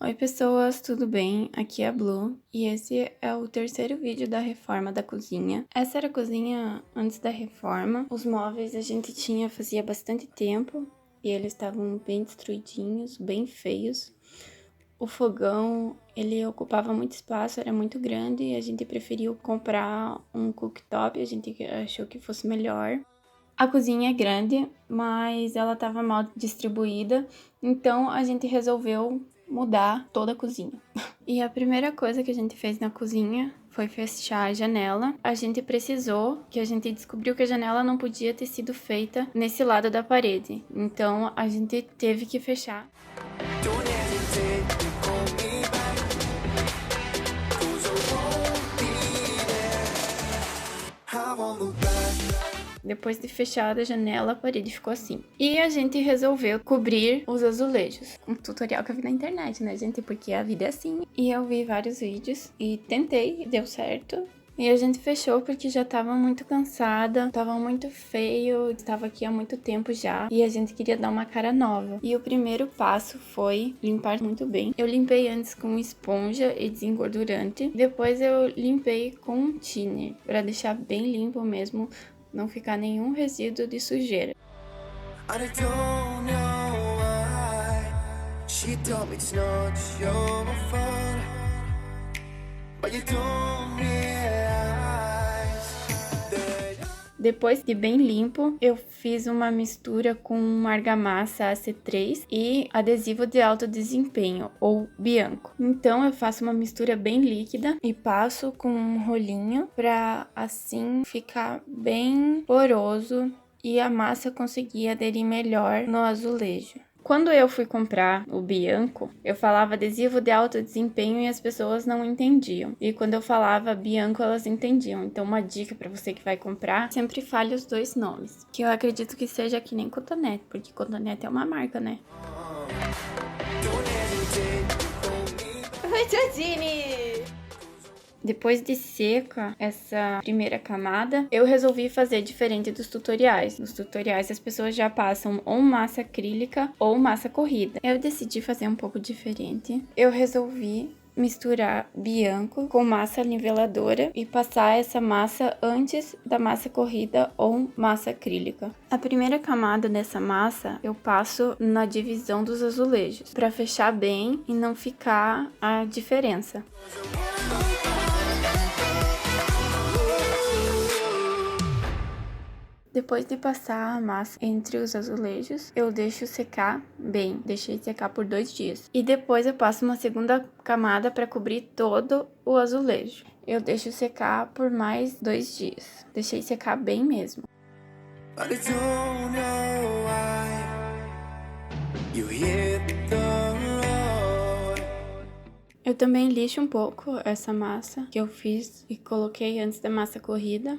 Oi pessoas, tudo bem? Aqui é a Blue e esse é o terceiro vídeo da reforma da cozinha. Essa era a cozinha antes da reforma. Os móveis a gente tinha fazia bastante tempo e eles estavam bem destruidinhos, bem feios. O fogão, ele ocupava muito espaço, era muito grande e a gente preferiu comprar um cooktop, a gente achou que fosse melhor. A cozinha é grande, mas ela estava mal distribuída, então a gente resolveu mudar toda a cozinha. E a primeira coisa que a gente fez na cozinha foi fechar a janela. A gente descobriu que a janela não podia ter sido feita nesse lado da parede, então a gente teve que fechar. Depois de fechada a janela, a parede ficou assim. E a gente resolveu cobrir os azulejos. Um tutorial que eu vi na internet, né, gente? Porque a vida é assim. E eu vi vários vídeos e tentei, deu certo. E a gente fechou porque já tava muito cansada, tava muito feio, estava aqui há muito tempo já. E a gente queria dar uma cara nova. E o primeiro passo foi limpar muito bem. Eu limpei antes com esponja e desengordurante. Depois eu limpei com thinner, para deixar bem limpo mesmo, não ficar nenhum resíduo de sujeira. Depois de bem limpo, eu fiz uma mistura com argamassa AC3 e adesivo de alto desempenho, ou Bianco. Então eu faço uma mistura bem líquida e passo com um rolinho para assim ficar bem poroso e a massa conseguir aderir melhor no azulejo. Quando eu fui comprar o Bianco, eu falava adesivo de alto desempenho e as pessoas não entendiam. E quando eu falava Bianco, elas entendiam. Então, uma dica para você que vai comprar, sempre fale os dois nomes. Que eu acredito que seja que nem Cotonete, porque Cotonete é uma marca, né? Oi, Tchadini! Depois de seca essa primeira camada, eu resolvi fazer diferente dos tutoriais. Nos tutoriais as pessoas já passam ou massa acrílica ou massa corrida. Eu decidi fazer um pouco diferente. Eu resolvi misturar Bianco com massa niveladora e passar essa massa antes da massa corrida ou massa acrílica. A primeira camada dessa massa eu passo na divisão dos azulejos, para fechar bem e não ficar a diferença. Depois de passar a massa entre os azulejos, eu deixo secar bem, deixei secar por 2 dias. E depois eu passo uma segunda camada para cobrir todo o azulejo. Eu deixo secar por mais 2 dias, deixei secar bem mesmo. Eu também lixo um pouco essa massa que eu fiz e coloquei antes da massa corrida.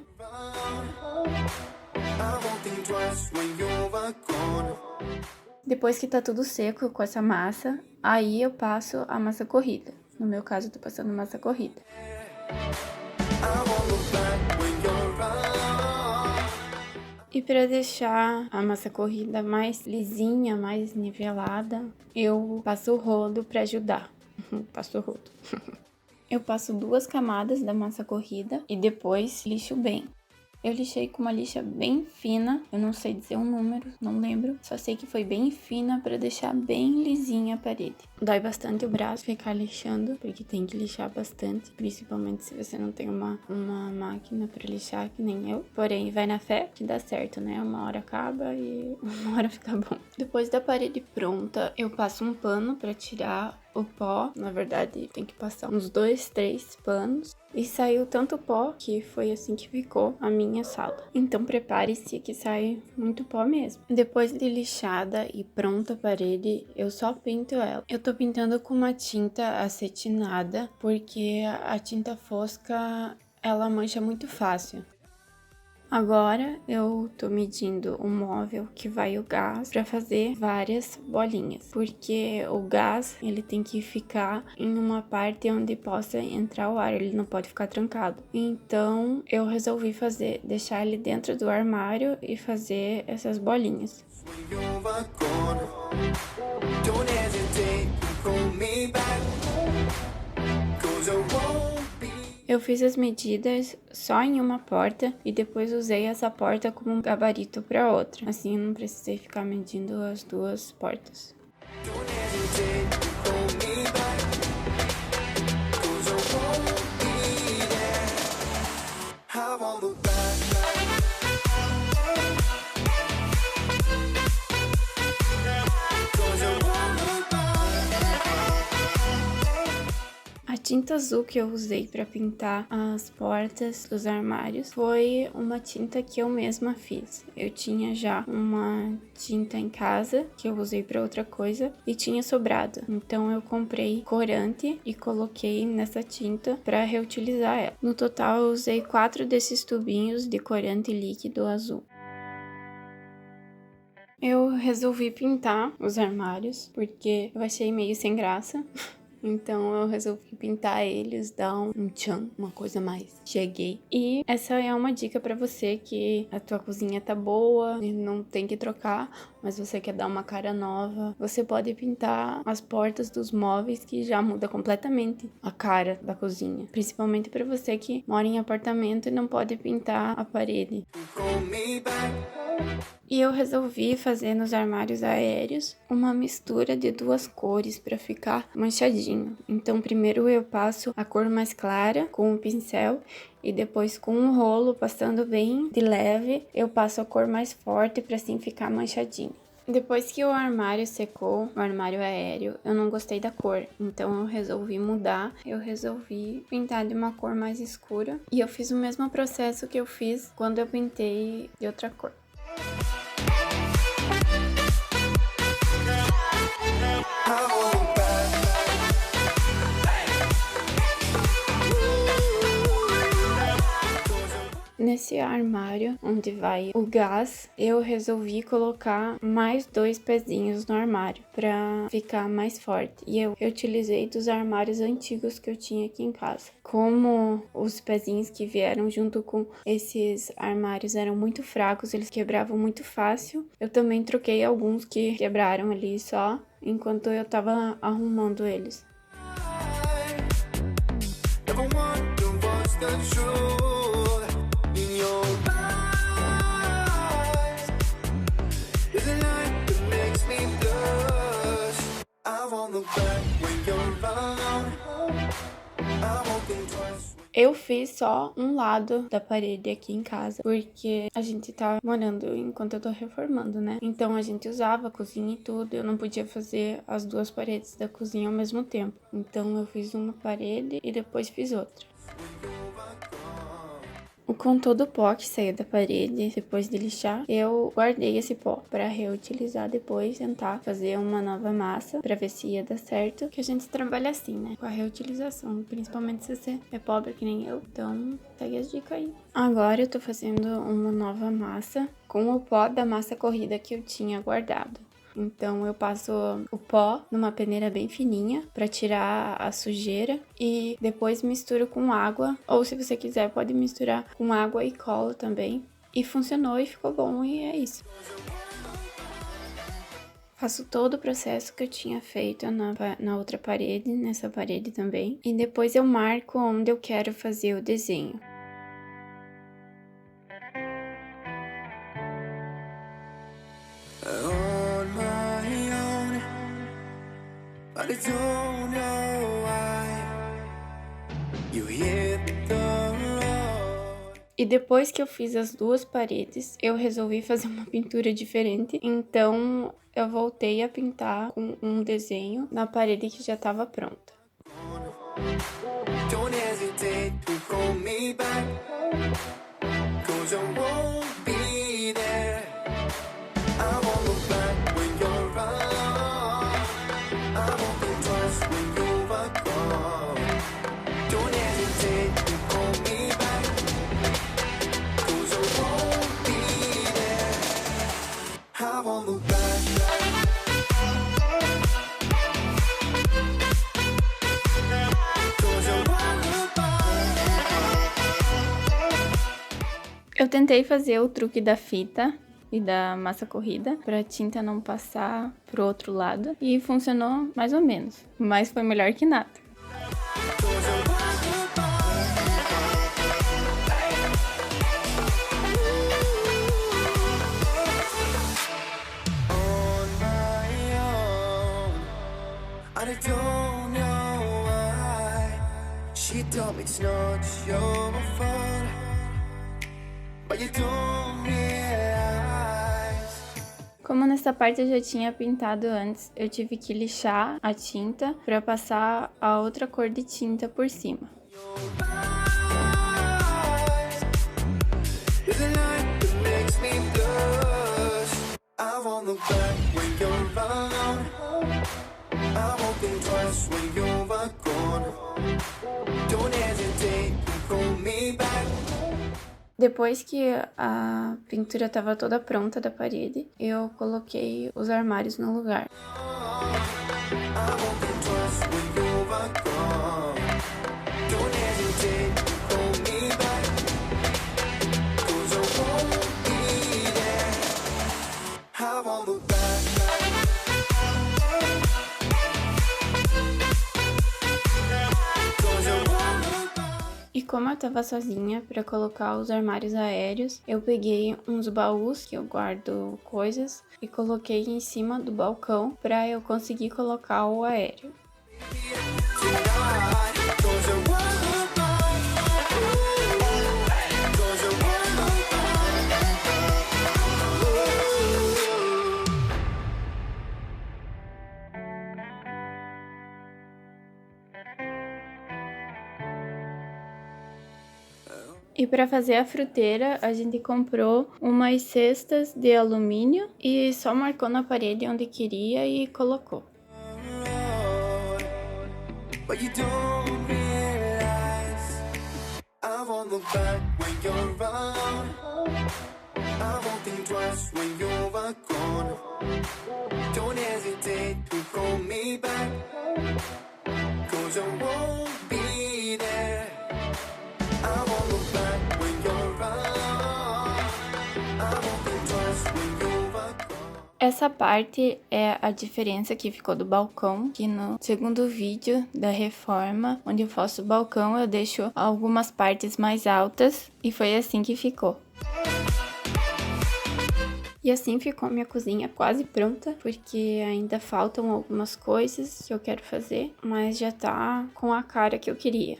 Depois que tá tudo seco com essa massa, aí eu passo a massa corrida. No meu caso, eu tô passando massa corrida. E para deixar a massa corrida mais lisinha, mais nivelada, eu passo o rodo para ajudar. Passo o rodo. Eu passo 2 camadas da massa corrida e depois lixo bem. Eu lixei com uma lixa bem fina, eu não sei dizer um número, não lembro. Só sei que foi bem fina para deixar bem lisinha a parede. Dói bastante o braço ficar lixando, porque tem que lixar bastante. Principalmente se você não tem uma máquina para lixar, que nem eu. Porém, vai na fé que dá certo, né? Uma hora acaba e uma hora fica bom. Depois da parede pronta, eu passo um pano para tirar o pó. Na verdade, tem que passar uns 2, 3 panos. E saiu tanto pó que foi assim que ficou a minha sala. Então prepare-se que sai muito pó mesmo. Depois de lixada e pronta a parede, eu só pinto ela. Eu tô pintando com uma tinta acetinada, porque a tinta fosca ela mancha muito fácil. Agora eu tô medindo o móvel que vai o gás para fazer várias bolinhas, porque o gás ele tem que ficar em uma parte onde possa entrar o ar, ele não pode ficar trancado. Então eu resolvi deixar ele dentro do armário e fazer essas bolinhas. Eu fiz as medidas só em uma porta e depois usei essa porta como um gabarito para outra. Assim eu não precisei ficar medindo as duas portas. A tinta azul que eu usei para pintar as portas dos armários foi uma tinta que eu mesma fiz. Eu tinha já uma tinta em casa que eu usei para outra coisa e tinha sobrado. Então eu comprei corante e coloquei nessa tinta para reutilizar ela. No total eu usei 4 desses tubinhos de corante líquido azul. Eu resolvi pintar os armários porque eu achei meio sem graça. Então eu resolvi pintar eles, dar um tchan, uma coisa mais. Cheguei. E essa é uma dica pra você que a tua cozinha tá boa e não tem que trocar, mas você quer dar uma cara nova. Você pode pintar as portas dos móveis que já muda completamente a cara da cozinha. Principalmente pra você que mora em apartamento e não pode pintar a parede. E eu resolvi fazer nos armários aéreos uma mistura de 2 cores para ficar manchadinho. Então primeiro eu passo a cor mais clara com o pincel e depois com um rolo passando bem de leve eu passo a cor mais forte para assim ficar manchadinho. Depois que o armário secou, o armário aéreo, eu não gostei da cor, então eu resolvi mudar, eu resolvi pintar de uma cor mais escura e eu fiz o mesmo processo que eu fiz quando eu pintei de outra cor. Nesse armário onde vai o gás, eu resolvi colocar mais 2 pezinhos no armário para ficar mais forte. E eu utilizei dos armários antigos que eu tinha aqui em casa. Como os pezinhos que vieram junto com esses armários eram muito fracos, eles quebravam muito fácil. Eu também troquei alguns que quebraram ali só enquanto eu tava arrumando eles. Eu fiz só um lado da parede aqui em casa, porque a gente tá morando enquanto eu tô reformando, né? Então a gente usava a cozinha e tudo, eu não podia fazer as 2 paredes da cozinha ao mesmo tempo. Então eu fiz uma parede e depois fiz outra. Com todo o pó que saiu da parede, depois de lixar, eu guardei esse pó para reutilizar depois, tentar fazer uma nova massa para ver se ia dar certo, que a gente trabalha assim, né, com a reutilização, principalmente se você é pobre que nem eu, então segue as dicas aí. Agora eu tô fazendo uma nova massa com o pó da massa corrida que eu tinha guardado. Então eu passo o pó numa peneira bem fininha para tirar a sujeira e depois misturo com água, ou se você quiser pode misturar com água e cola também. E funcionou e ficou bom e é isso. Faço todo o processo que eu tinha feito na outra parede, nessa parede também. E depois eu marco onde eu quero fazer o desenho. E depois que eu fiz as 2 paredes, eu resolvi fazer uma pintura diferente. Então eu voltei a pintar com um desenho na parede que já estava pronta. Eu tentei fazer o truque da fita, e da massa corrida pra tinta não passar pro outro lado. E funcionou mais ou menos, mas foi melhor que nada. I don't know why she told me it's not your fault, but you don't realize. Como nessa parte eu já tinha pintado antes, eu tive que lixar a tinta para passar a outra cor de tinta por cima. Depois que a pintura estava toda pronta da parede, eu coloquei os armários no lugar. E como eu tava sozinha para colocar os armários aéreos, eu peguei uns baús que eu guardo coisas e coloquei em cima do balcão para eu conseguir colocar o aéreo. E para fazer a fruteira, a gente comprou umas cestas de alumínio e só marcou na parede onde queria e colocou. Essa parte é a diferença que ficou do balcão, que no segundo vídeo da reforma, onde eu faço o balcão, eu deixo algumas partes mais altas e foi assim que ficou. E assim ficou minha cozinha quase pronta, porque ainda faltam algumas coisas que eu quero fazer, mas já tá com a cara que eu queria.